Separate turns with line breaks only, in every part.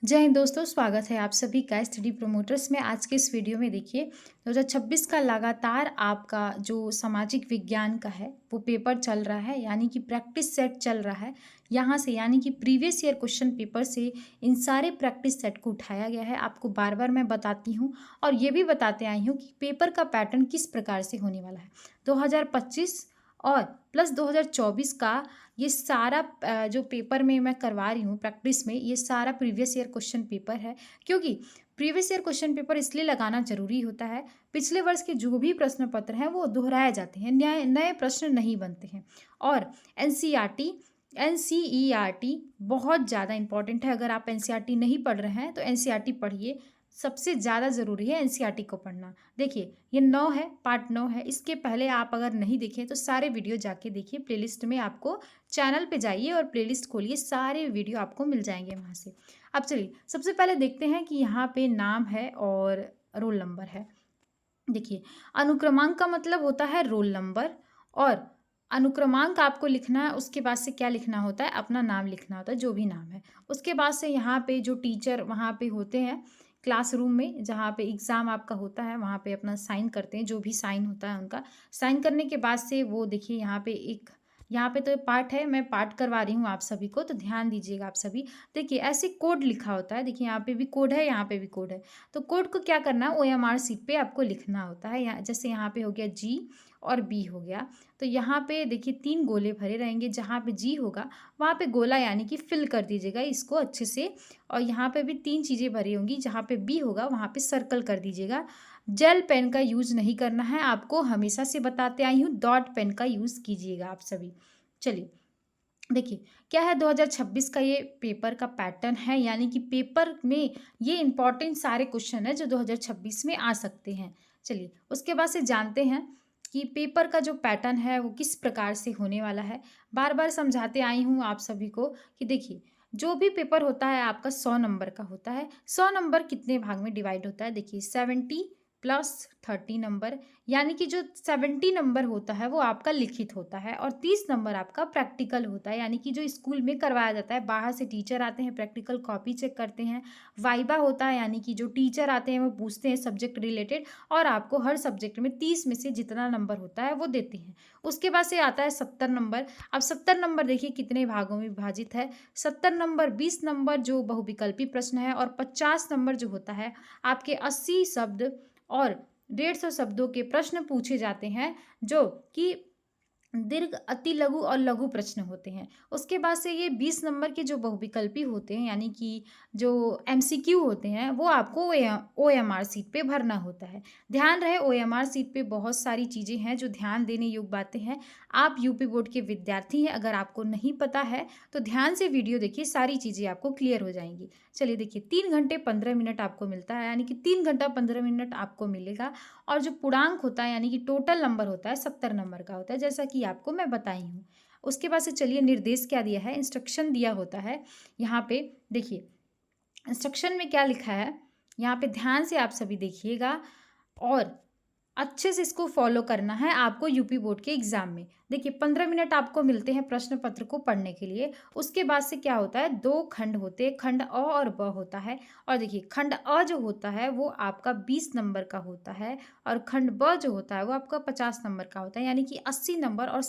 जय हिंद दोस्तों, स्वागत है आप सभी का स्टडी प्रमोटर्स में। आज के इस वीडियो में देखिए 2026 का लगातार आपका जो सामाजिक विज्ञान का है वो पेपर चल रहा है, यानी कि प्रैक्टिस सेट चल रहा है। यहाँ से यानी कि प्रीवियस ईयर क्वेश्चन पेपर से इन सारे प्रैक्टिस सेट को उठाया गया है। आपको बार बार मैं बताती हूँ और ये भी बताते आई हूँ कि पेपर का पैटर्न किस प्रकार से होने वाला है। 2025 और प्लस 2024 का ये सारा जो पेपर में मैं करवा रही हूँ प्रैक्टिस में, ये सारा प्रीवियस ईयर क्वेश्चन पेपर है। क्योंकि प्रीवियस ईयर क्वेश्चन पेपर इसलिए लगाना जरूरी होता है, पिछले वर्ष के जो भी प्रश्न पत्र हैं वो दोहराए जाते हैं, नए नए प्रश्न नहीं बनते हैं। और एनसीईआरटी एनसीईआरटी बहुत ज़्यादा इंपॉर्टेंट है। अगर आप एनसीईआरटी नहीं पढ़ रहे हैं तो एनसीईआरटी पढ़िए, सबसे ज़्यादा ज़रूरी है एनसीईआरटी को पढ़ना। देखिए ये 9 है, पार्ट 9 है। इसके पहले आप अगर नहीं देखें तो सारे वीडियो जाके देखिए, प्लेलिस्ट में आपको चैनल पे जाइए और प्लेलिस्ट खोलिए, सारे वीडियो आपको मिल जाएंगे वहाँ से। अब चलिए सबसे पहले देखते हैं कि यहाँ पे नाम है और रोल नंबर है। देखिए अनुक्रमांक का मतलब होता है रोल नंबर, और अनुक्रमांक आपको लिखना है, उसके बाद से क्या लिखना होता है, अपना नाम लिखना होता है, जो भी नाम है। उसके बाद से यहाँ पे जो टीचर वहाँ पे होते हैं क्लासरूम में, जहाँ पे एग्ज़ाम आपका होता है, वहाँ पे अपना साइन करते हैं, जो भी साइन होता है उनका। साइन करने के बाद से वो देखिए यहाँ पे तो पार्ट है, मैं पार्ट करवा रही हूँ आप सभी को, तो ध्यान दीजिएगा आप सभी। देखिए ऐसे कोड लिखा होता है, देखिए यहाँ पे भी कोड है, यहाँ पे भी कोड है। तो कोड को क्या करना है, ओएमआर शीट पे आपको लिखना होता है। यहाँ जैसे यहाँ पे हो गया जी और बी हो गया, तो यहाँ पे देखिए 3 गोले भरे रहेंगे। जहाँ पे जी होगा वहाँ पे गोला यानी कि फिल कर दीजिएगा इसको अच्छे से। और यहाँ पे भी 3 चीज़ें भरी होंगी, जहाँ पे बी होगा वहाँ पे सर्कल कर दीजिएगा। जेल पेन का यूज़ नहीं करना है, आपको हमेशा से बताते आई हूँ, डॉट पेन का यूज़ कीजिएगा आप सभी। चलिए देखिए क्या है, 2026 का ये पेपर का पैटर्न है, यानी कि पेपर में ये इंपॉर्टेंट सारे क्वेश्चन है जो 2026 में आ सकते हैं। चलिए उसके बाद से जानते हैं कि पेपर का जो पैटर्न है वो किस प्रकार से होने वाला है। बार बार समझाते आई हूँ आप सभी को कि देखिए जो भी पेपर होता है आपका 100 नंबर का होता है। 100 नंबर कितने भाग में डिवाइड होता है, देखिए 70 प्लस 30 नंबर, यानी कि जो 70 नंबर होता है वो आपका लिखित होता है और 30 नंबर आपका प्रैक्टिकल होता है, यानी कि जो स्कूल में करवाया जाता है। बाहर से टीचर आते हैं, प्रैक्टिकल कॉपी चेक करते हैं। वाइबा होता है, यानी कि जो टीचर आते हैं वो पूछते हैं सब्जेक्ट रिलेटेड, और आपको हर सब्जेक्ट में 30 में से जितना नंबर होता है वो देते हैं। उसके बाद से आता है 70 नंबर। अब 70 नंबर देखिए कितने भागों में विभाजित है। 70 नंबर 20 नंबर जो बहुविकल्पी प्रश्न है, और 50 नंबर जो होता है आपके 80 शब्द और 150 शब्दों के प्रश्न पूछे जाते हैं, जो कि दीर्घ, अति लघु और लघु प्रश्न होते हैं। उसके बाद से ये 20 नंबर के जो बहुविकल्पी होते हैं, यानी कि जो एमसीक्यू होते हैं, वो आपको ओएमआर सीट पे भरना होता है। ध्यान रहे ओएमआर सीट पे बहुत सारी चीज़ें हैं जो ध्यान देने योग्य बातें हैं। आप यूपी बोर्ड के विद्यार्थी हैं, अगर आपको नहीं पता है तो ध्यान से वीडियो देखिए, सारी चीज़ें आपको क्लियर हो जाएंगी। चलिए देखिए 3 घंटे 15 मिनट आपको मिलता है, यानी कि 3 घंटा 15 मिनट आपको मिलेगा। और जो पूर्णांक होता है यानी कि टोटल नंबर होता है 70 नंबर का होता है, जैसा कि आपको मैं बताई हूँ। उसके बाद से चलिए निर्देश क्या दिया है, इंस्ट्रक्शन दिया होता है। यहाँ पे देखिए इंस्ट्रक्शन में क्या लिखा है, यहाँ पे ध्यान से आप सभी देखिएगा और अच्छे से इसको फॉलो करना है आपको यूपी बोर्ड के एग्जाम में। देखिए 15 मिनट आपको मिलते हैं प्रश्न पत्र को पढ़ने के लिए। उसके बाद से क्या होता है, 2 खंड होते हैं, खंड अ और ब होता है। और देखिए खंड अ जो होता है वो आपका 20 नंबर का होता है, और खंड ब जो होता है वो आपका 50 नंबर का होता है, यानी कि 80 नंबर। और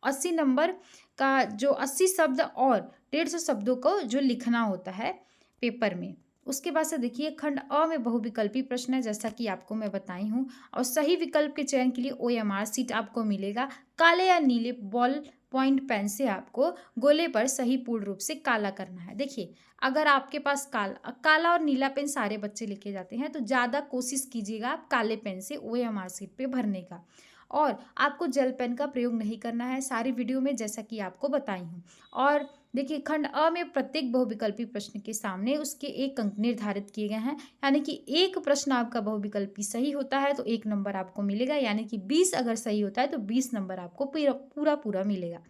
80 नंबर का जो 80 शब्द और 150 शब्दों को जो लिखना होता है पेपर में। उसके बाद से देखिए खंड अ में बहुविकल्पी प्रश्न है, जैसा कि आपको मैं बताई हूँ। और सही विकल्प के चयन के लिए ओएमआर सीट आपको मिलेगा। काले या नीले बॉल पॉइंट पेन से आपको गोले पर सही पूर्ण रूप से काला करना है। देखिए अगर आपके पास काला और नीला पेन सारे बच्चे लेके जाते हैं, तो ज़्यादा कोशिश कीजिएगा आप काले पेन से ओएमआर सीट पे भरने का। और आपको जेल पेन का प्रयोग नहीं करना है सारी वीडियो में, जैसा कि आपको बताई हूँ। और देखिए खंड अ में प्रत्येक बहुविकल्पी प्रश्न के सामने उसके 1 अंक निर्धारित किए गए हैं, यानी कि एक प्रश्न आपका बहुविकल्पी सही होता है तो 1 नंबर आपको मिलेगा, यानी कि 20 अगर सही होता है तो 20 नंबर आपको पूरा पूरा मिलेगा।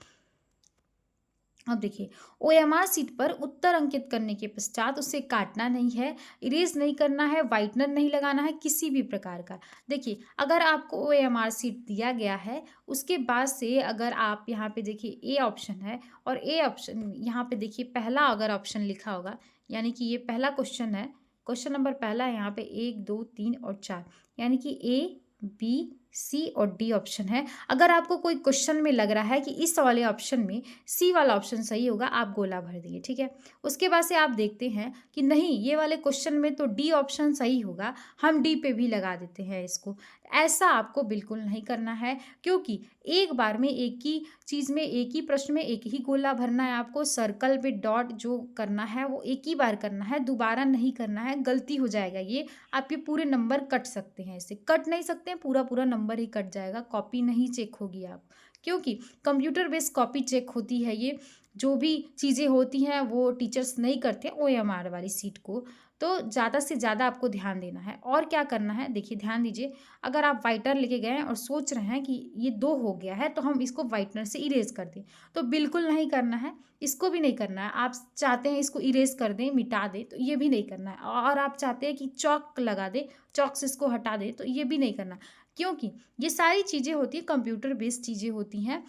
अब देखिए ओएमआर सीट पर उत्तर अंकित करने के पश्चात उसे काटना नहीं है, इरेज नहीं करना है, वाइटनर नहीं लगाना है किसी भी प्रकार का। देखिए अगर आपको ओएमआर सीट दिया गया है, उसके बाद से अगर आप यहाँ पे देखिए ए ऑप्शन है, और ए ऑप्शन यहाँ पे देखिए पहला अगर ऑप्शन लिखा होगा यानी कि ये पहला क्वेश्चन है। क्वेश्चन नंबर पहला है यहाँ पे 1 2 3 और 4, यानी कि ए बी सी और डी ऑप्शन है। अगर आपको कोई क्वेश्चन में लग रहा है कि इस वाले ऑप्शन में सी वाला ऑप्शन सही होगा, आप गोला भर दिए, ठीक है। उसके बाद से आप देखते हैं कि नहीं, ये वाले क्वेश्चन में तो डी ऑप्शन सही होगा, हम डी पे भी लगा देते हैं इसको। ऐसा आपको बिल्कुल नहीं करना है, क्योंकि एक बार में एक ही चीज़ में, एक ही प्रश्न में एक ही गोला भरना है आपको। सर्कल विद डॉट जो करना है वो एक ही बार करना है, दोबारा नहीं करना है, गलती हो जाएगा। ये आपके पूरे नंबर कट सकते हैं, इससे कट नहीं सकते हैं, पूरा पूरा नंबर ही कट जाएगा, कॉपी नहीं चेक होगी आप, क्योंकि कंप्यूटर बेस्ड कॉपी चेक होती है। ये जो भी चीज़ें होती हैं वो टीचर्स नहीं करते OMR वाली सीट को। तो ज़्यादा से ज़्यादा आपको ध्यान देना है। और क्या करना है, देखिए ध्यान दीजिए, अगर आप वाइटनर लेके गए हैं और सोच रहे हैं कि ये 2 हो गया है तो हम इसको वाइटनर से इरेज कर दें, तो बिल्कुल नहीं करना है, इसको भी नहीं करना है। आप चाहते हैं इसको इरेज कर दें, मिटा दें, तो ये भी नहीं करना है। और आप चाहते हैं कि चॉक लगा दें, चॉक से इसको हटा दें, तो ये भी नहीं करना, क्योंकि ये सारी चीज़ें होती हैं, कंप्यूटर बेस्ड चीज़ें होती हैं,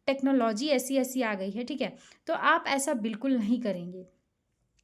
टेक्नोलॉजी ऐसी ऐसी आ गई है, ठीक है। तो आप ऐसा बिल्कुल नहीं करेंगे।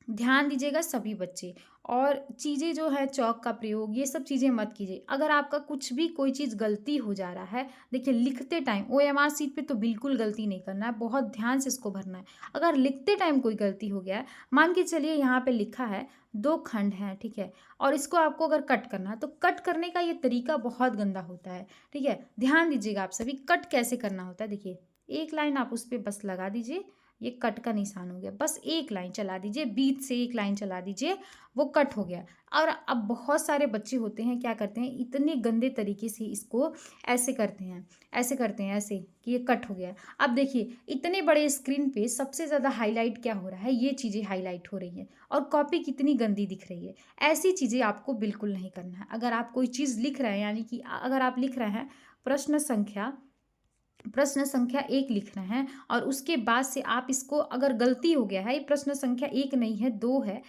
ध्यान दीजिएगा सभी बच्चे। और चीज़ें जो है चॉक का प्रयोग, ये सब चीज़ें मत कीजिए। अगर आपका कुछ भी कोई चीज़ गलती हो जा रहा है, देखिए लिखते टाइम OMR सीट पे तो बिल्कुल गलती नहीं करना है, बहुत ध्यान से इसको भरना है। अगर लिखते टाइम कोई गलती हो गया है, मान के चलिए यहाँ पे लिखा है 2 खंड हैं, ठीक है, और इसको आपको अगर कट करना है, तो कट करने का ये तरीका बहुत गंदा होता है, ठीक है। ध्यान दीजिएगा आप सभी, कट कैसे करना होता है। देखिए एक लाइन आप उस पर बस लगा दीजिए, ये कट का निशान हो गया, बस एक लाइन चला दीजिए, बीच से एक लाइन चला दीजिए, वो कट हो गया। और अब बहुत सारे बच्चे होते हैं, क्या करते हैं, इतने गंदे तरीके से इसको ऐसे करते हैं, ऐसे करते हैं, ऐसे कि ये कट हो गया। अब देखिए इतने बड़े स्क्रीन पे सबसे ज़्यादा हाईलाइट क्या हो रहा है, ये चीज़ें हाईलाइट हो रही हैं, और कॉपी कितनी गंदी दिख रही है। ऐसी चीज़ें आपको बिल्कुल नहीं करना है। अगर आप कोई चीज़ लिख रहे हैं, यानी कि अगर आप लिख रहे हैं प्रश्न संख्या 1 लिख रहे हैं, और उसके बाद से आप इसको, अगर गलती हो गया है, ये प्रश्न संख्या 1 नहीं है 2 है,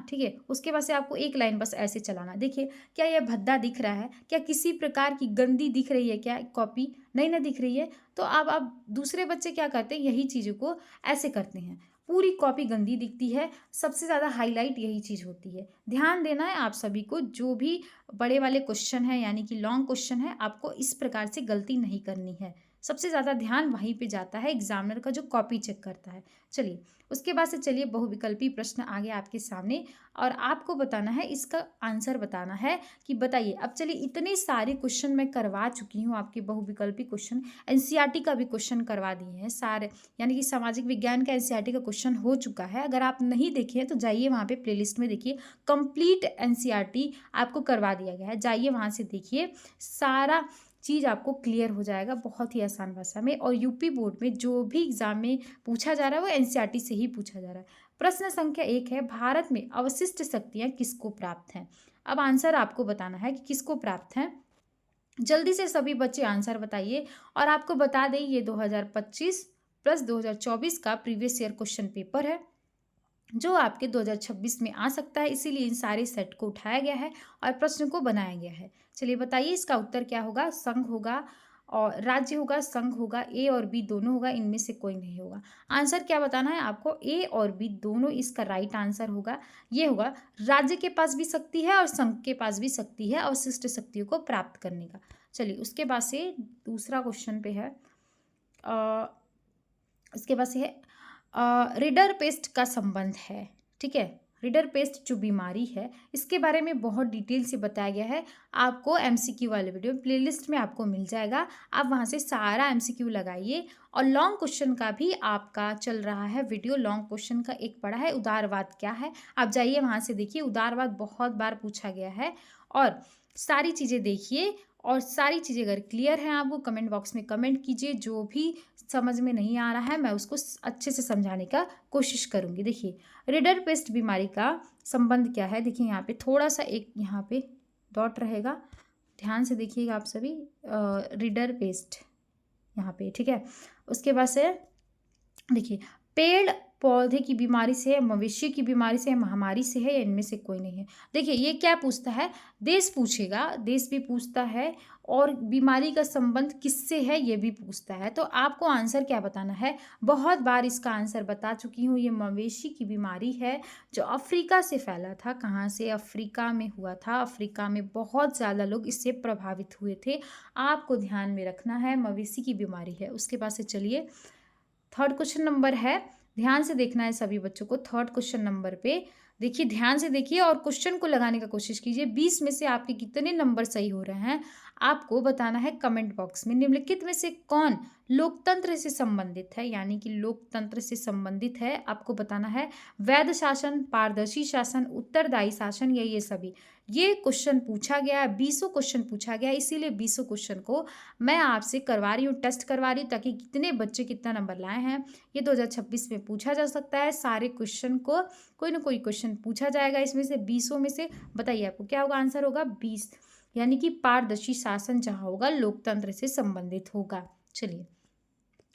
ठीक है, उसके बाद से आपको एक लाइन बस ऐसे चलाना। देखिए क्या यह भद्दा दिख रहा है, क्या किसी प्रकार की गंदी दिख रही है, क्या कॉपी नहीं ना दिख रही है। तो अब दूसरे बच्चे क्या करते हैं, यही चीज़ों को ऐसे करते हैं, पूरी कॉपी गंदी दिखती है। सबसे ज़्यादा हाईलाइट यही चीज़ होती है। ध्यान देना है आप सभी को, जो भी बड़े वाले क्वेश्चन है, यानी कि लॉन्ग क्वेश्चन है, आपको इस प्रकार से गलती नहीं करनी है। सबसे ज़्यादा ध्यान वहीं पे जाता है एग्जामिनर का, जो कॉपी चेक करता है। चलिए उसके बाद से चलिए बहुविकल्पी प्रश्न आ गया आपके सामने, और आपको बताना है, इसका आंसर बताना है कि बताइए। अब चलिए, इतने सारे क्वेश्चन मैं करवा चुकी हूँ आपके बहुविकल्पी क्वेश्चन, NCERT का भी क्वेश्चन करवा दिए हैं सारे, यानी कि सामाजिक विज्ञान का NCERT का क्वेश्चन हो चुका है। अगर आप नहीं देखे हैं तो जाइए वहाँ पे प्लेलिस्ट में देखिए, कंप्लीट NCERT आपको करवा दिया गया है, जाइए वहाँ से देखिए, सारा चीज़ आपको क्लियर हो जाएगा बहुत ही आसान भाषा में। और यूपी बोर्ड में जो भी एग्जाम में पूछा जा रहा है वो NCERT से ही पूछा जा रहा है। प्रश्न संख्या 1 है, भारत में अवशिष्ट शक्तियाँ किसको प्राप्त हैं। अब आंसर आपको बताना है कि किसको प्राप्त हैं। जल्दी से सभी बच्चे आंसर बताइए। और आपको बता दें, ये 2025 प्लस 2024 का प्रीवियस ईयर क्वेश्चन पेपर है, जो आपके 2026 में आ सकता है, इसीलिए इन सारे सेट को उठाया गया है और प्रश्न को बनाया गया है। चलिए बताइए इसका उत्तर क्या होगा। संघ होगा और राज्य होगा, संघ होगा, A और B दोनों होगा, इनमें से कोई नहीं होगा। आंसर क्या बताना है आपको, A और B दोनों इसका राइट आंसर होगा। ये होगा, राज्य के पास भी शक्ति है और संघ के पास भी शक्ति है अवशिष्ट शक्तियों को प्राप्त करने का। चलिए उसके बाद से दूसरा क्वेश्चन पे है, उसके बाद से है रिडर पेस्ट का संबंध है, ठीक है। रिडर पेस्ट जो बीमारी है, इसके बारे में बहुत डिटेल से बताया गया है। आपको MCQ वाले वीडियो प्लेलिस्ट में आपको मिल जाएगा, आप वहाँ से सारा MCQ लगाइए। और लॉन्ग क्वेश्चन का भी आपका चल रहा है वीडियो, लॉन्ग क्वेश्चन का एक पड़ा है, उदारवाद क्या है, आप जाइए वहाँ से देखिए। उदारवाद बहुत बार पूछा गया है, और सारी चीज़ें देखिए। और सारी चीज़ें अगर क्लियर हैं आपको, कमेंट बॉक्स में कमेंट कीजिए, जो भी समझ में नहीं आ रहा है मैं उसको अच्छे से समझाने का कोशिश करूँगी। देखिए रिडर पेस्ट बीमारी का संबंध क्या है, देखिए यहाँ पे थोड़ा सा एक यहाँ पे डॉट रहेगा, ध्यान से देखिएगा आप सभी। रिडर पेस्ट यहाँ पे, ठीक है। उसके बाद से देखिए, पेड़ पौधे की बीमारी से है, मवेशी की बीमारी से है, महामारी से है, या इनमें से कोई नहीं है। देखिए ये क्या पूछता है, देश पूछेगा, देश भी पूछता है, और बीमारी का संबंध किससे है ये भी पूछता है। तो आपको आंसर क्या बताना है, बहुत बार इसका आंसर बता चुकी हूँ। ये मवेशी की बीमारी है जो अफ्रीका से फैला था। कहाँ से? अफ्रीका में हुआ था। अफ्रीका में बहुत ज़्यादा लोग इससे प्रभावित हुए थे। आपको ध्यान में रखना है, मवेशी की बीमारी है। उसके बाद से चलिए थर्ड क्वेश्चन नंबर है, ध्यान से देखना है सभी बच्चों को। थर्ड क्वेश्चन नंबर पे देखिए, ध्यान से देखिए और क्वेश्चन को लगाने का कोशिश कीजिए। 20 में से आपके कितने नंबर सही हो रहे हैं आपको बताना है कमेंट बॉक्स में। निम्नलिखित में से कौन लोकतंत्र से संबंधित है, यानी कि लोकतंत्र से संबंधित है, आपको बताना है। वैध शासन, पारदर्शी शासन, उत्तरदायी शासन, या ये सभी। ये क्वेश्चन पूछा गया है, 20 क्वेश्चन पूछा गया है, इसीलिए 20 क्वेश्चन को मैं आपसे करवा रही हूँ, टेस्ट करवा रही हूँ, ताकि कितने बच्चे कितना नंबर लाए हैं ये 2026 में पूछा जा सकता है। सारे क्वेश्चन को कोई ना कोई क्वेश्चन पूछा जाएगा इसमें से, 20 में से। बताइए आपको क्या होगा, आंसर होगा 20, यानी कि पारदर्शी शासन जहाँ होगा लोकतंत्र से संबंधित होगा। चलिए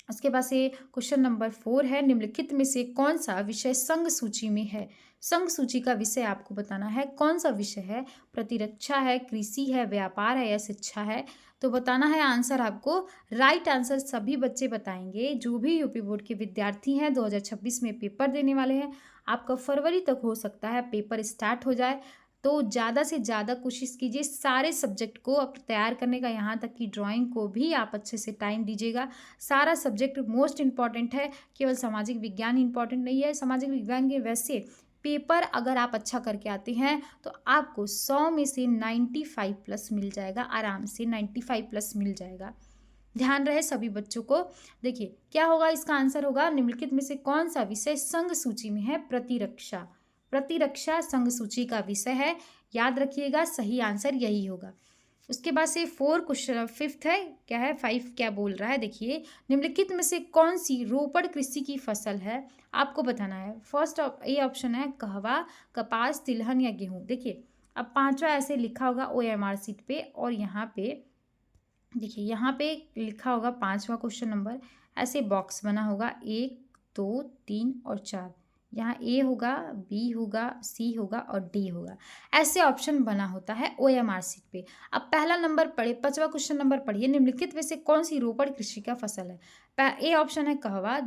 उसके बाद से क्वेश्चन नंबर 4 है, निम्नलिखित में से कौन सा विषय संघ सूची में है। संघ सूची का विषय आपको बताना है, कौन सा विषय है। प्रतिरक्षा है, कृषि है, व्यापार है, या शिक्षा है। तो बताना है आंसर आपको। राइट आंसर सभी बच्चे बताएंगे जो भी यूपी बोर्ड के विद्यार्थी हैं, 2026 में पेपर देने वाले हैं। आपका फरवरी तक हो सकता है पेपर स्टार्ट हो जाए, तो ज़्यादा से ज़्यादा कोशिश कीजिए सारे सब्जेक्ट को अब तैयार करने का, यहाँ तक कि ड्राइंग को भी आप अच्छे से टाइम दीजिएगा। सारा सब्जेक्ट मोस्ट इम्पॉर्टेंट है, केवल सामाजिक विज्ञान इम्पॉर्टेंट नहीं है। सामाजिक विज्ञान के वैसे पेपर अगर आप अच्छा करके आते हैं तो आपको 100 में से 95 प्लस मिल जाएगा, आराम से 95 प्लस मिल जाएगा। ध्यान रहे सभी बच्चों को। देखिए क्या होगा, इसका आंसर होगा निम्नलिखित में से कौन सा विषय संघ सूची में है। प्रतिरक्षा। प्रतिरक्षा संघ सूची का विषय है, याद रखिएगा, सही आंसर यही होगा। उसके बाद से 4 क्वेश्चन, 5th है, क्या है 5 क्या बोल रहा है, देखिए। निम्नलिखित में से कौन सी रोपड़ कृषि की फसल है, आपको बताना है। फर्स्ट ए ऑप्शन है कहवा, कपास, तिलहन, या गेहूं। देखिए अब 5वां ऐसे लिखा होगा OMR सीट पे, और यहाँ पे देखिए यहाँ पे लिखा होगा 5वां क्वेश्चन नंबर, ऐसे बॉक्स बना होगा 1 2 3 और 4। यहाँ ए होगा, बी होगा, सी होगा और डी होगा, ऐसे ऑप्शन बना होता है OMR सीट पे। अब पहला नंबर पढ़े, 5वां क्वेश्चन नंबर पढ़िए। निम्नलिखित में से कौन सी रोपड़ कृषि का फसल है। ए ऑप्शन है कहवा,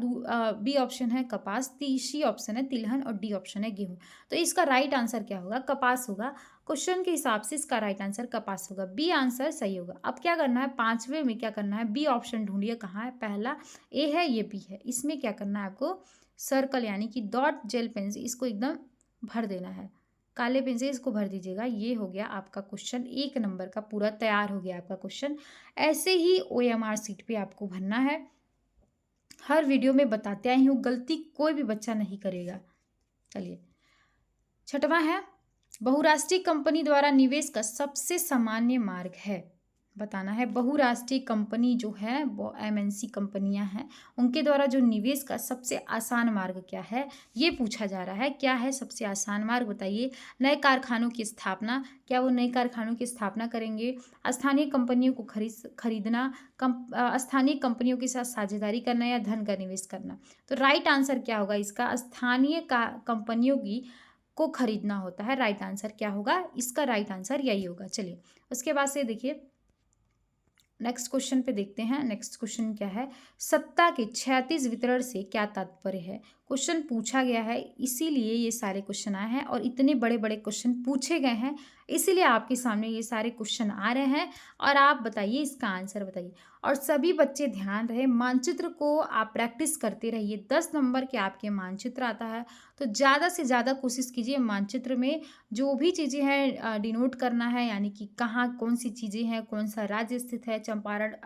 बी ऑप्शन है कपास, सी ऑप्शन है तिलहन, और डी ऑप्शन है गेहूं। तो इसका राइट आंसर क्या होगा, कपास होगा। क्वेश्चन के हिसाब से इसका राइट आंसर कपास होगा, बी आंसर सही होगा। अब क्या करना है, 5वें में क्या करना है, बी ऑप्शन ढूंढिए कहाँ है। पहला ए है, ये बी है, इसमें क्या करना है आपको, सर्कल यानी कि डॉट जेल पेन से इसको एकदम भर देना है, काले पेन से इसको भर दीजिएगा। ये हो गया आपका क्वेश्चन 1 नंबर का पूरा तैयार हो गया आपका क्वेश्चन। ऐसे ही OMR सीट पे आपको भरना है। हर वीडियो में बताते आई हूँ, गलती कोई भी बच्चा नहीं करेगा। चलिए 6वां है, बहुराष्ट्रीय कंपनी द्वारा निवेश का सबसे सामान्य मार्ग है, बताना है। बहुराष्ट्रीय कंपनी जो है वो MNC कंपनियां हैं, उनके द्वारा जो निवेश का सबसे आसान मार्ग क्या है, ये पूछा जा रहा है। क्या है सबसे आसान मार्ग, बताइए। नए कारखानों की स्थापना, क्या वो नए कारखानों की स्थापना करेंगे। स्थानीय कंपनियों को खरीदना, स्थानीय कंपनियों के साथ साझेदारी करना, या धन का निवेश करना। तो राइट आंसर क्या होगा इसका, स्थानीय कंपनियों की को खरीदना होता है। राइट आंसर क्या होगा इसका, राइट आंसर यही होगा। चलिए उसके बाद से देखिए नेक्स्ट क्वेश्चन पे देखते हैं। नेक्स्ट क्वेश्चन क्या है, सत्ता के क्षैतिज वितरण से क्या तात्पर्य है। क्वेश्चन पूछा गया है, इसीलिए ये सारे क्वेश्चन आए हैं, और इतने बड़े बड़े क्वेश्चन पूछे गए हैं, इसीलिए आपके सामने ये सारे क्वेश्चन आ रहे हैं। और आप बताइए इसका आंसर बताइए। और सभी बच्चे ध्यान रहे, मानचित्र को आप प्रैक्टिस करते रहिए। 10 नंबर के आपके मानचित्र आता है, तो ज़्यादा से ज़्यादा कोशिश कीजिए मानचित्र में जो भी चीज़ें हैं डिनोट करना है, यानी कि कहाँ कौन सी चीज़ें हैं, कौन सा राज्य स्थित है, चंपारण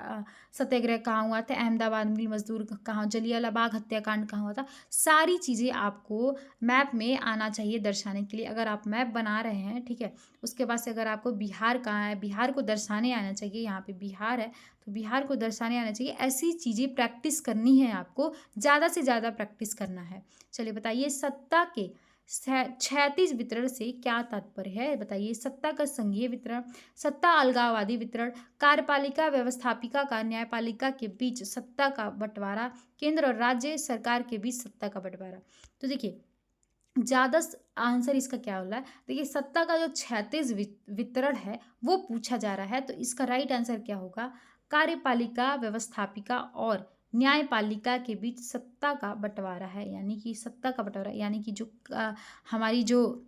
सत्याग्रह कहाँ हुआ था, अहमदाबाद मिल मजदूर कहाँ, जलियांवाला बाग हत्याकांड कहाँ हुआ था, सारी चीज़ें आपको मैप में आना चाहिए दर्शाने के लिए। अगर आप मैप बना रहे हैं, ठीक है, उसके बाद से अगर आपको बिहार कहाँ है, बिहार को दर्शाने आना चाहिए। यहाँ पे बिहार है तो बिहार को दर्शाने आना चाहिए। ऐसी चीज़ें प्रैक्टिस करनी है आपको, ज़्यादा से ज़्यादा प्रैक्टिस करना है। चलिए बताइए, सत्ता के क्षैतिज वितरण से क्या तात्पर्य है, बताइए। सत्ता का संघीय वितरण, सत्ता अलगाववादी वितरण, कार्यपालिका व्यवस्थापिका का न्यायपालिका के बीच सत्ता का बंटवारा, केंद्र और राज्य सरकार के बीच सत्ता का बंटवारा। तो देखिए ज्यादा आंसर इसका क्या हो रहा है, देखिए सत्ता का जो क्षैतिज वितरण है वो पूछा जा रहा है, तो इसका राइट आंसर क्या होगा, कार्यपालिका व्यवस्थापिका और न्यायपालिका के बीच सत्ता का बंटवारा है, यानी कि सत्ता का बंटवारा, यानी कि जो हमारी जो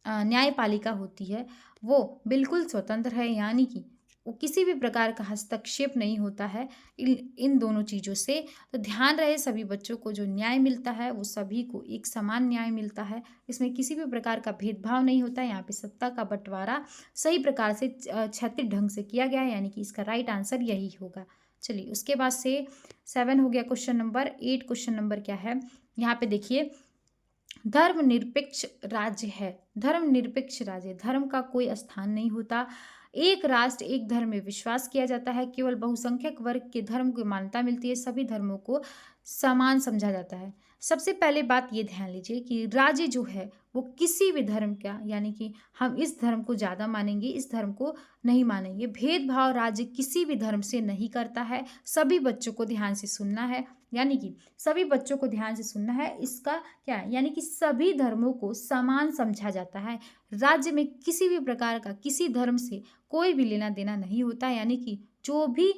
न्यायपालिका होती है वो बिल्कुल स्वतंत्र है, यानी कि वो किसी भी प्रकार का हस्तक्षेप नहीं होता है इन दोनों चीज़ों से। तो ध्यान रहे सभी बच्चों को जो न्याय मिलता है वो सभी को एक समान न्याय मिलता है, इसमें किसी भी प्रकार का भेदभाव नहीं होता है। यहाँ पे सत्ता का बंटवारा सही प्रकार से क्षैतिज ढंग से किया गया है, यानी कि इसका राइट आंसर यही होगा। चलिए उसके बाद से 7 हो गया क्वेश्चन नंबर। 8 क्वेश्चन नंबर क्या है, यहाँ पे देखिए धर्मनिरपेक्ष राज्य है, धर्मनिरपेक्ष राज्य, धर्म का कोई स्थान नहीं होता, एक राष्ट्र एक धर्म में विश्वास किया जाता है, केवल बहुसंख्यक वर्ग के धर्म को मान्यता मिलती है, सभी धर्मों को समान समझा जाता है। सबसे पहले बात ये ध्यान लीजिए कि राज्य जो है वो किसी भी धर्म का, यानी कि हम इस धर्म को ज़्यादा मानेंगे इस धर्म को नहीं मानेंगे, भेदभाव राज्य किसी भी धर्म से नहीं करता है। सभी बच्चों को ध्यान से सुनना है, यानी कि सभी बच्चों को ध्यान से सुनना है, इसका क्या है, यानी कि सभी धर्मों को समान समझा जाता है। राज्य में किसी भी प्रकार का किसी धर्म से कोई भी लेना देना नहीं होता, यानी कि जो भी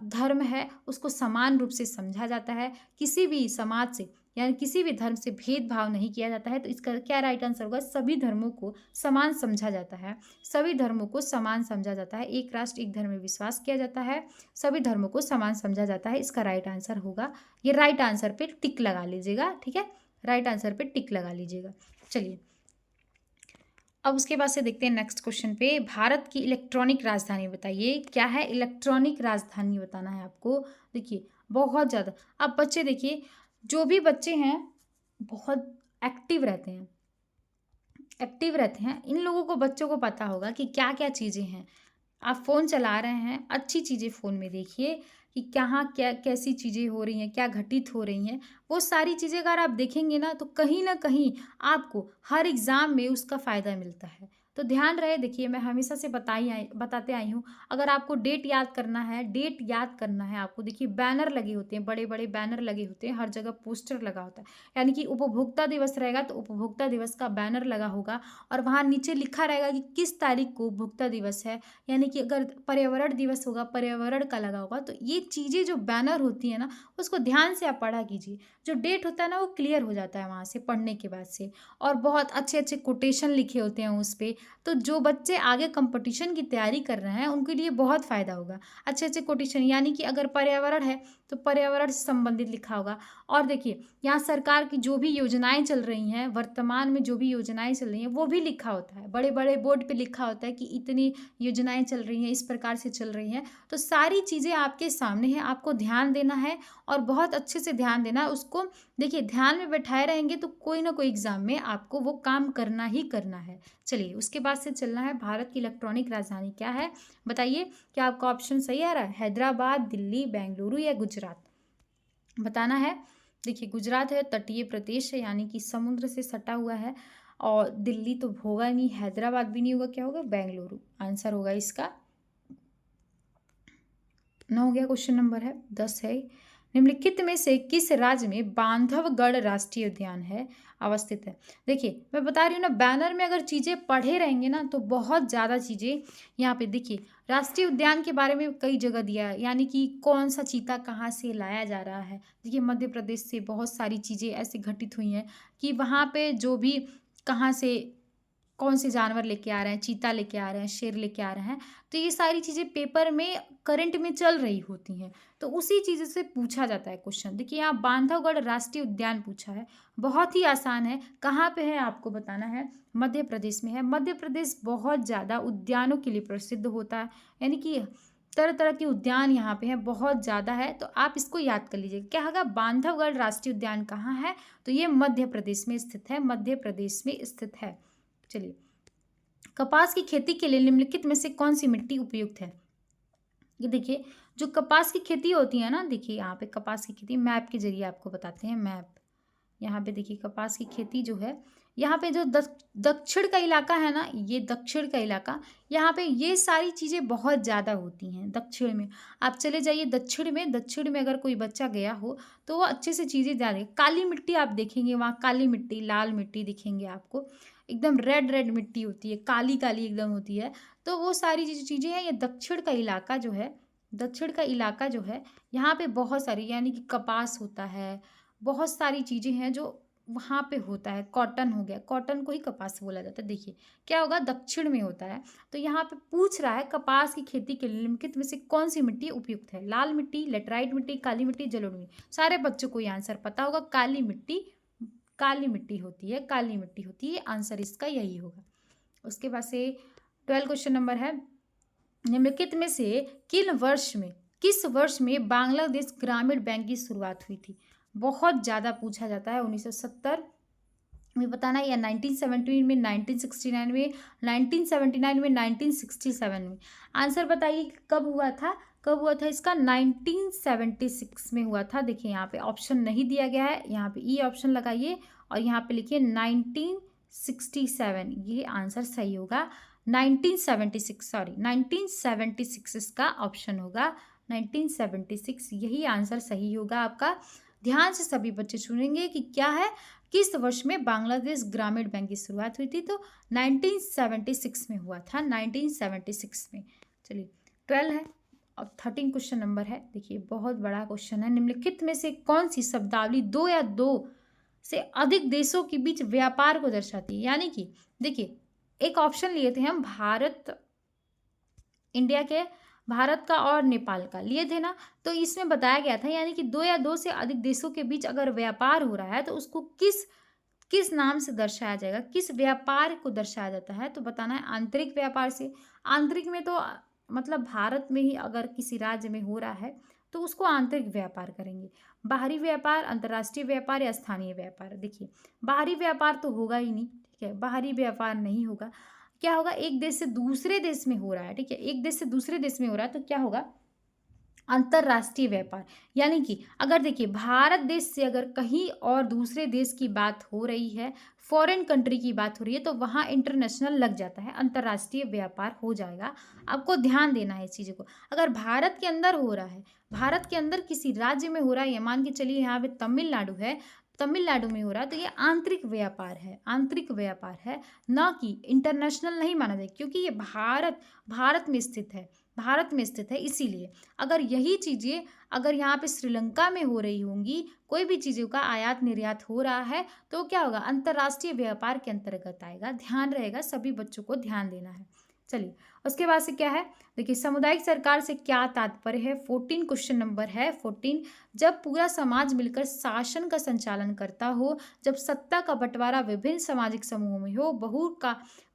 धर्म है उसको समान रूप से समझा जाता है, किसी भी समाज से यानी किसी भी धर्म से भेदभाव नहीं किया जाता है। तो इसका क्या राइट आंसर होगा, सभी धर्मों को समान समझा जाता है, सभी धर्मों को समान समझा जाता है, एक राष्ट्र एक धर्म में विश्वास किया जाता है, सभी धर्मों को समान समझा जाता है, इसका राइट आंसर होगा। ये राइट आंसर पे टिक लगा लीजिएगा, ठीक है, राइट आंसर पे टिक लगा लीजिएगा। चलिए अब उसके बाद से देखते हैं नेक्स्ट क्वेश्चन पे, भारत की इलेक्ट्रॉनिक राजधानी बताइए क्या है, इलेक्ट्रॉनिक राजधानी बताना है आपको। देखिए बहुत ज़्यादा अब बच्चे देखिए जो भी बच्चे हैं बहुत एक्टिव रहते हैं, एक्टिव रहते हैं, इन लोगों को बच्चों को पता होगा कि क्या क्या चीज़ें हैं। आप फ़ोन चला रहे हैं, अच्छी चीज़ें फ़ोन में देखिए कि कहाँ क्या कैसी चीज़ें हो रही हैं, क्या घटित हो रही हैं, वो सारी चीज़ें अगर आप देखेंगे ना तो कहीं ना कहीं आपको हर एग्ज़ाम में उसका फ़ायदा मिलता है। तो ध्यान रहे, देखिए मैं हमेशा से बताते आई हूँ, अगर आपको डेट याद करना है, डेट याद करना है आपको, देखिए बैनर लगे होते हैं, बड़े बड़े बैनर लगे होते हैं, हर जगह पोस्टर लगा होता है, यानी कि उपभोक्ता दिवस रहेगा तो उपभोक्ता दिवस का बैनर लगा होगा और वहाँ नीचे लिखा रहेगा कि किस तारीख को उपभोक्ता दिवस है, यानी कि अगर पर्यावरण दिवस होगा पर्यावरण का लगा होगा। तो ये चीज़ें जो बैनर होती है ना उसको ध्यान से आप पढ़ा कीजिए, जो डेट होता है ना वो क्लियर हो जाता है वहाँ से पढ़ने के बाद से, और बहुत अच्छे अच्छे कोटेशन लिखे होते हैं उस पर। तो जो बच्चे आगे कंपटीशन की तैयारी कर रहे हैं उनके लिए बहुत फ़ायदा होगा, अच्छे अच्छे कोटेशन, यानी कि अगर पर्यावरण है तो पर्यावरण से संबंधित लिखा होगा। और देखिए यहाँ सरकार की जो भी योजनाएं चल रही हैं, वर्तमान में जो भी योजनाएं चल रही हैं वो भी लिखा होता है, बड़े बड़े बोर्ड पे लिखा होता है कि इतनी योजनाएं चल रही हैं, इस प्रकार से चल रही हैं। तो सारी चीज़ें आपके सामने हैं, आपको ध्यान देना है और बहुत अच्छे से ध्यान देना है उसको। देखिए ध्यान में बैठाए रहेंगे तो कोई ना कोई एग्जाम में आपको वो काम करना ही करना है। चलिए उसके बाद से चलना है, भारत की इलेक्ट्रॉनिक राजधानी क्या है बताइए, क्या आपका ऑप्शन सही आ रहा है, हैदराबाद, दिल्ली, बेंगलुरु या गुजरात, बताना है। देखिए गुजरात है, तटीय प्रदेश है, यानी कि समुद्र से सटा हुआ है, और दिल्ली तो होगा नहीं, हैदराबाद भी नहीं होगा, क्या होगा, बेंगलुरु आंसर होगा इसका। 9 हो गया क्वेश्चन नंबर है। 10 है, निम्नलिखित में से किस राज्य में बांधवगढ़ राष्ट्रीय उद्यान है अवस्थित है। देखिए मैं बता रही हूँ ना, बैनर में अगर चीज़ें पढ़े रहेंगे ना तो बहुत ज़्यादा चीज़ें यहाँ पे देखिए राष्ट्रीय उद्यान के बारे में कई जगह दिया है, यानी कि कौन सा चीता कहाँ से लाया जा रहा है। देखिए मध्य प्रदेश से बहुत सारी चीज़ें ऐसे घटित हुई हैं कि वहाँ पे जो भी कहाँ से कौन से जानवर लेके आ रहे हैं, चीता लेके आ रहे हैं, शेर लेके आ रहे हैं, तो ये सारी चीज़ें पेपर में करंट में चल रही होती हैं, तो उसी चीज़ से पूछा जाता है क्वेश्चन। देखिए यहाँ बांधवगढ़ राष्ट्रीय उद्यान पूछा है, बहुत ही आसान है, कहाँ पे है आपको बताना है, मध्य प्रदेश में है। मध्य प्रदेश बहुत ज़्यादा उद्यानों के लिए प्रसिद्ध होता है, यानी कि तरह तरह के उद्यान यहाँ पे हैं, बहुत ज़्यादा है, तो आप इसको याद कर लीजिए। क्या होगा, बांधवगढ़ राष्ट्रीय उद्यान कहाँ है, तो ये मध्य प्रदेश में स्थित है, मध्य प्रदेश में स्थित है। चलिए कपास की खेती के लिए निम्नलिखित में से कौन सी मिट्टी उपयुक्त है। ये देखिए जो कपास की खेती होती है ना, देखिए यहाँ पे कपास की खेती मैप के जरिए आपको बताते हैं, मैप। यहाँ पे देखिए कपास की खेती जो है यहाँ पे जो दक्षिण का इलाका है ना, ये दक्षिण का इलाका, यहाँ पे ये सारी चीज़ें बहुत ज़्यादा होती हैं दक्षिण में। आप चले जाइए दक्षिण में अगर कोई बच्चा गया हो तो वो अच्छे से चीज़ें जाने। काली मिट्टी आप देखेंगे वहाँ, काली मिट्टी, लाल मिट्टी दिखेंगे आपको, एकदम रेड रेड मिट्टी होती है, काली काली एकदम होती है। तो वो सारी चीज़ें हैं, ये दक्षिण का इलाका जो है, दक्षिण का इलाका जो है, यहाँ पे बहुत सारी, यानी कि कपास होता है, बहुत सारी चीज़ें हैं जो वहाँ पे होता है। कॉटन हो गया, कॉटन को ही कपास बोला जाता है। देखिए क्या होगा, दक्षिण में होता है। तो यहाँ पे पूछ रहा है कपास की खेती के लिए निम्नलिखित में से कौन सी मिट्टी उपयुक्त है? लाल मिट्टी, लेटराइट मिट्टी, काली मिट्टी, जलोढ़ मिट्टी। सारे बच्चों को ये आंसर पता होगा, काली मिट्टी, काली मिट्टी होती है, काली मिट्टी होती है। आंसर इसका यही होगा। उसके बाद से 12 क्वेश्चन नंबर है, निम्नलिखित में से किस वर्ष में बांग्लादेश ग्रामीण बैंक की शुरुआत हुई थी? बहुत ज़्यादा पूछा जाता है। 1970 में बताना है, या 1917 में, 1969 में, 1979 में, 1967 में। आंसर बताइए कि कब हुआ था? कब हुआ था इसका? 1976 में हुआ था। देखिए यहाँ पे ऑप्शन नहीं दिया गया है, यहाँ पे ई ऑप्शन लगाइए और यहाँ पे लिखिए 1967, ये आंसर सही होगा। 1976, सॉरी 1976 इसका ऑप्शन होगा, 1976 यही आंसर सही होगा आपका। ध्यान से सभी बच्चे सुनेंगे कि क्या है, किस वर्ष में बांग्लादेश ग्रामीण बैंक की शुरुआत हुई थी? तो 1976 में हुआ था, 1976 में। चलिए 12 है। अब 13 क्वेश्चन नंबर है, देखिए बहुत बड़ा क्वेश्चन है। निम्नलिखित में से कौन सी शब्दावली दो या दो से अधिक देशों के बीच व्यापार को दर्शाती है? यानी कि देखिए एक ऑप्शन लिए थे हम, भारत का और नेपाल का लिए थे ना, तो इसमें बताया गया था, यानी कि दो या दो से अधिक देशों के बीच अगर व्यापार हो रहा है तो उसको किस किस नाम से दर्शाया जाएगा, किस व्यापार को दर्शाया जाता है? तो बताना है आंतरिक व्यापार से। आंतरिक में तो मतलब भारत में ही अगर किसी राज्य में हो रहा है तो उसको आंतरिक व्यापार करेंगे। बाहरी व्यापार, अंतर्राष्ट्रीय व्यापार या स्थानीय व्यापार। देखिए बाहरी व्यापार तो होगा ही नहीं, ठीक है, बाहरी व्यापार नहीं होगा। क्या होगा, एक देश से दूसरे देश में हो रहा है, ठीक है, एक देश से दूसरे देश में हो रहा है तो क्या होगा, अंतर्राष्ट्रीय व्यापार। यानी कि अगर देखिए भारत देश से अगर कहीं और दूसरे देश की बात हो रही है, फॉरेन कंट्री की बात हो रही है, तो वहाँ इंटरनेशनल लग जाता है, अंतर्राष्ट्रीय व्यापार हो जाएगा। आपको ध्यान देना है इस चीज़ को। अगर भारत के अंदर हो रहा है, भारत के अंदर किसी राज्य में हो रहा है, या मान के चलिए यहाँ पे तमिलनाडु है, तमिलनाडु में हो रहा है, तो ये आंतरिक व्यापार है, आंतरिक व्यापार है, ना कि इंटरनेशनल नहीं माना जाए, क्योंकि ये भारत में स्थित है, भारत में स्थित है। इसीलिए अगर यही चीज़ें अगर यहाँ पे श्रीलंका में हो रही होंगी, कोई भी चीज़ों का आयात निर्यात हो रहा है, तो क्या होगा, अंतर्राष्ट्रीय व्यापार के अंतर्गत आएगा। ध्यान रहेगा, सभी बच्चों को ध्यान देना है। चलिए उसके बाद से क्या है, देखिए सामुदायिक सरकार से क्या तात्पर्य है? 14 क्वेश्चन नंबर है 14। जब पूरा समाज मिलकर शासन का संचालन करता हो, जब सत्ता का बंटवारा विभिन्न सामाजिक समूहों में हो,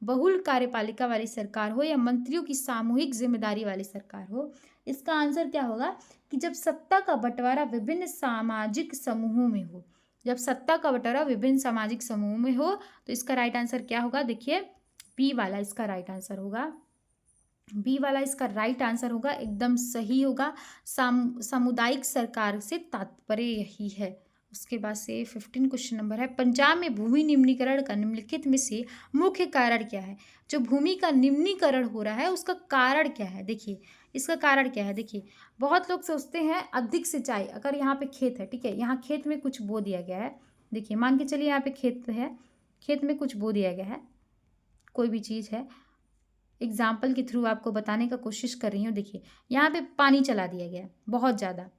बहुल कार्यपालिका वाली सरकार हो, या मंत्रियों की सामूहिक जिम्मेदारी वाली सरकार हो। इसका आंसर क्या होगा कि जब सत्ता का बंटवारा विभिन्न सामाजिक समूहों में हो, जब सत्ता का बंटवारा विभिन्न सामाजिक समूहों में हो, तो इसका राइट आंसर क्या होगा? देखिए बी वाला इसका राइट आंसर होगा, बी वाला इसका राइट आंसर होगा, एकदम सही होगा। सामुदायिक सरकार से तात्पर्य यही है। उसके बाद से 15 क्वेश्चन नंबर है, पंजाब में भूमि निम्नीकरण का निम्नलिखित में से मुख्य कारण क्या है? जो भूमि का निम्नीकरण हो रहा है उसका कारण क्या है? देखिए इसका कारण क्या है, देखिए बहुत लोग सोचते हैं अधिक सिंचाई। अगर यहाँ पे खेत है, ठीक है, यहाँ खेत में कुछ बो दिया गया है, देखिए मान के चलिए यहाँ पे खेत है, खेत में कुछ बो दिया गया है, कोई भी चीज़ है, एग्जाम्पल के थ्रू आपको बताने का कोशिश कर रही हूँ। देखिए यहाँ पे पानी चला दिया गया है बहुत ज़्यादा।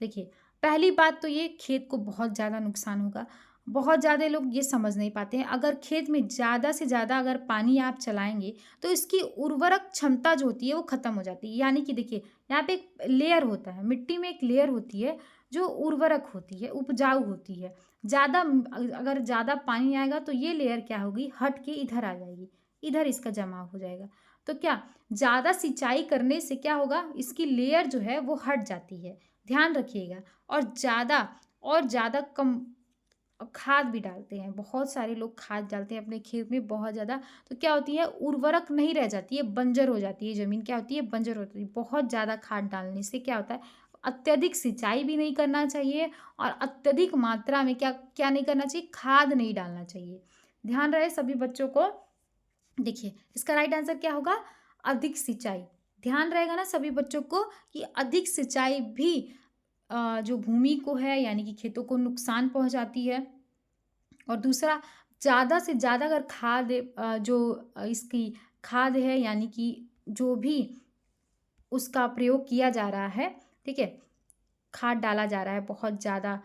देखिए पहली बात तो ये खेत को बहुत ज़्यादा नुकसान होगा। बहुत ज़्यादा लोग ये समझ नहीं पाते हैं, अगर खेत में ज़्यादा से ज़्यादा अगर पानी आप चलाएंगे तो इसकी उर्वरक क्षमता जो होती है वो ख़त्म हो जाती है। यानी कि देखिए यहाँ पे एक लेयर होता है, मिट्टी में एक लेयर होती है जो उर्वरक होती है, उपजाऊ होती है। अगर ज़्यादा पानी आएगा तो ये लेयर क्या होगी, हट के इधर आ जाएगी, इधर इसका जमाव हो जाएगा। तो क्या ज़्यादा सिंचाई करने से क्या होगा, इसकी लेयर जो है वो हट जाती है, ध्यान रखिएगा। और ज़्यादा कम खाद भी डालते हैं, बहुत सारे लोग खाद डालते हैं अपने खेत में बहुत ज़्यादा, तो क्या होती है, उर्वरक नहीं रह जाती है, बंजर हो जाती है ज़मीन, क्या होती है, बंजर होती है। बहुत ज़्यादा खाद डालने से क्या होता है, अत्यधिक सिंचाई भी नहीं करना चाहिए और अत्यधिक मात्रा में क्या क्या नहीं करना चाहिए, खाद नहीं डालना चाहिए। ध्यान रहे सभी बच्चों को। देखिए इसका राइट आंसर क्या होगा, अधिक सिंचाई। ध्यान रहेगा ना सभी बच्चों को कि अधिक सिंचाई भी जो भूमि को है यानी कि खेतों को नुकसान पहुंचाती है। और दूसरा, ज़्यादा से ज़्यादा अगर खाद इसकी खाद है यानी कि जो भी उसका प्रयोग किया जा रहा है, ठीक है, खाद डाला जा रहा है बहुत ज़्यादा,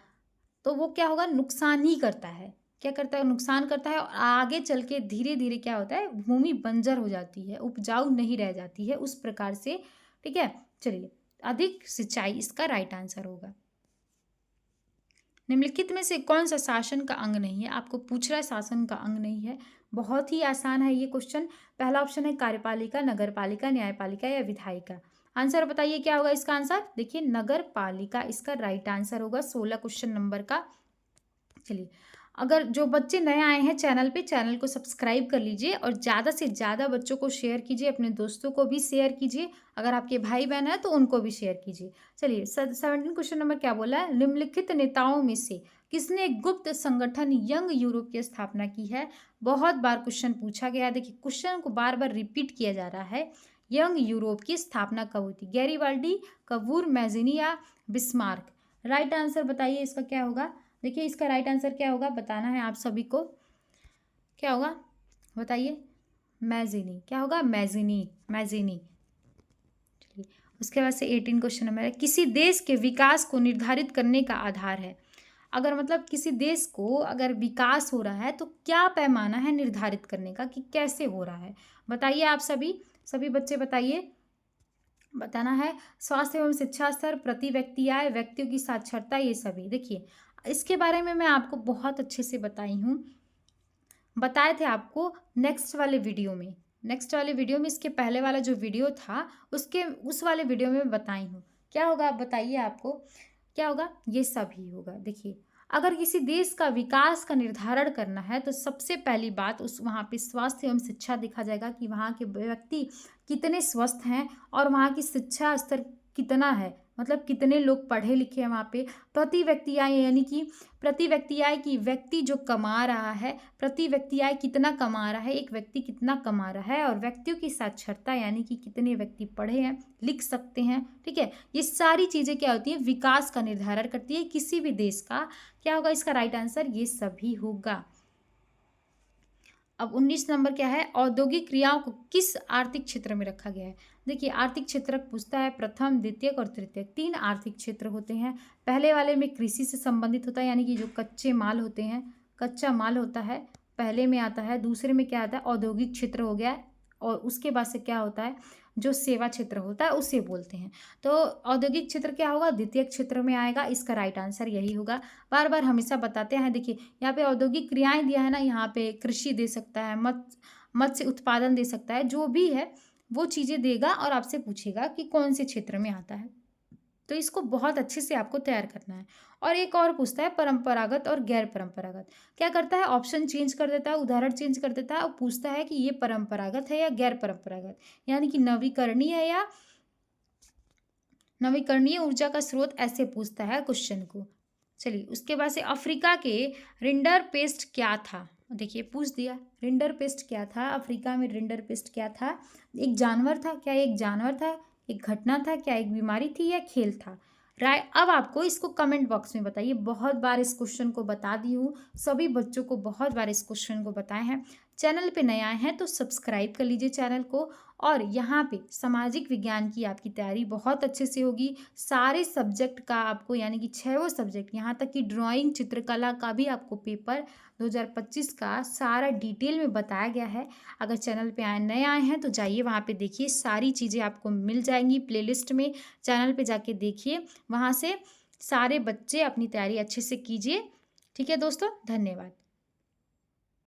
तो वो क्या होगा, नुकसान ही करता है। क्या करता है, नुकसान करता है। और आगे चल के धीरे धीरे क्या होता है, भूमि बंजर हो जाती है, उपजाऊ नहीं रह जाती है उस प्रकार से। ठीक है, चलिए अधिक सिंचाई इसका राइट आंसर होगा। निम्नलिखित में से कौन सा शासन का अंग नहीं है, आपको पूछ रहा है शासन का अंग नहीं है। बहुत ही आसान है ये क्वेश्चन। पहला ऑप्शन है कार्यपालिका, नगरपालिका, न्यायपालिका या विधायिका। आंसर बताइए क्या होगा इसका आंसर। देखिए नगर पालिका इसका राइट आंसर होगा 16 क्वेश्चन नंबर का। चलिए, अगर जो बच्चे नए आए हैं चैनल पे, चैनल को सब्सक्राइब कर लीजिए और ज़्यादा से ज़्यादा बच्चों को शेयर कीजिए, अपने दोस्तों को भी शेयर कीजिए, अगर आपके भाई बहन है तो उनको भी शेयर कीजिए। चलिए 17 क्वेश्चन नंबर क्या बोला है, निम्नलिखित नेताओं में से किसने गुप्त संगठन यंग यूरोप की स्थापना की है। बहुत बार क्वेश्चन पूछा गया, देखिए क्वेश्चन को बार बार रिपीट किया जा रहा है। यंग यूरोप की स्थापना कब हुई थी, गैरीबाल्डी, कवूर, मैजिनी या बिस्मार्क। राइट आंसर बताइए इसका क्या होगा। देखिए इसका राइट आंसर क्या होगा, बताना है आप सभी को। क्या होगा बताइए, मैजिनी। क्या होगा, मैजिनी, मैजिनी। चलिए उसके बाद से 18 क्वेश्चन नंबर है, किसी देश के विकास को निर्धारित करने का आधार है। अगर मतलब किसी देश को अगर विकास हो रहा है तो क्या पैमाना है निर्धारित करने का कि कैसे हो रहा है, बताइए आप सभी बच्चे बताइए। बताना है स्वास्थ्य एवं शिक्षा स्तर, प्रति व्यक्ति आय, व्यक्तियों की साक्षरता, ये सभी। देखिए इसके बारे में मैं आपको बहुत अच्छे से बताई हूँ, बताए थे आपको नेक्स्ट वाले वीडियो में। नेक्स्ट वाले वीडियो में इसके पहले वाला जो वीडियो था उस वाले वीडियो में बताई हूँ। क्या होगा आप बताइए, आपको क्या होगा, ये सभी होगा। देखिए अगर किसी देश का विकास का निर्धारण करना है तो सबसे पहली बात उस वहाँ पे स्वास्थ्य एवं शिक्षा देखा जाएगा कि वहाँ के व्यक्ति कितने स्वस्थ हैं और वहाँ की शिक्षा स्तर कितना है, मतलब कितने लोग पढ़े लिखे हैं वहाँ पे। प्रति व्यक्ति आय यानी कि प्रति व्यक्ति आय की व्यक्ति जो कमा रहा है, प्रति व्यक्ति आय कितना कमा रहा है, एक व्यक्ति कितना कमा रहा है। और व्यक्तियों की साक्षरता यानी कि कितने व्यक्ति पढ़े हैं, लिख सकते हैं। ठीक है, ये सारी चीज़ें क्या होती है, विकास का निर्धारण करती है किसी भी देश का। क्या होगा इसका राइट आंसर, ये सभी होगा। अब 19 नंबर क्या है, औद्योगिक क्रियाओं को किस आर्थिक क्षेत्र में रखा गया है। देखिए आर्थिक क्षेत्र पूछता है, प्रथम, द्वितीयक और तृतीयक, 3 आर्थिक क्षेत्र होते हैं। पहले वाले में कृषि से संबंधित होता है यानी कि जो कच्चे माल होते हैं, कच्चा माल होता है पहले में आता है। दूसरे में क्या आता है, औद्योगिक क्षेत्र हो गया। और उसके बाद से क्या होता है, जो सेवा क्षेत्र होता है उसे बोलते हैं। तो औद्योगिक क्षेत्र क्या होगा, द्वितीयक क्षेत्र में आएगा। इसका राइट आंसर यही होगा। बार बार हमेशा बताते हैं। देखिए यहाँ पे औद्योगिक क्रियाएं दिया है ना, यहाँ पे कृषि दे सकता है, मत्स्य उत्पादन दे सकता है, जो भी है वो चीज़ें देगा और आपसे पूछेगा कि कौन से क्षेत्र में आता है। तो इसको बहुत अच्छे से आपको तैयार करना है। और एक और पूछता है, परंपरागत और गैर परंपरागत। क्या करता है, ऑप्शन चेंज कर देता है, उदाहरण चेंज कर देता है और पूछता है कि ये परंपरागत है या गैर परंपरागत, यानी कि नवीकरणीय है या नवीकरणीय ऊर्जा का स्रोत, ऐसे पूछता है क्वेश्चन को। चलिए उसके बाद से अफ्रीका के रिंडर पेस्ट क्या था। देखिए पूछ दिया, रिंडर पेस्ट क्या था, अफ्रीका में रिंडर पेस्ट क्या था। एक जानवर था, क्या एक जानवर था, एक घटना था, क्या एक बीमारी थी या खेल था। राय अब आपको इसको कमेंट बॉक्स में बताइए। बहुत बार इस क्वेश्चन को बता दी हूँ, सभी बच्चों को बहुत बार इस क्वेश्चन को बताए हैं। चैनल पे नए आए हैं तो सब्सक्राइब कर लीजिए चैनल को। और यहाँ पे सामाजिक विज्ञान की आपकी तैयारी बहुत अच्छे से होगी। सारे सब्जेक्ट का आपको यानी कि 6 सब्जेक्ट, यहाँ तक कि ड्राइंग, चित्रकला का भी आपको पेपर 2025 का सारा डिटेल में बताया गया है। अगर चैनल पे नए आए हैं तो जाइए वहाँ पे देखिए, सारी चीज़ें आपको मिल जाएंगी प्लेलिस्ट में। चैनल पे जाके देखिए, वहाँ से सारे बच्चे अपनी तैयारी अच्छे से कीजिए। ठीक है दोस्तों, धन्यवाद।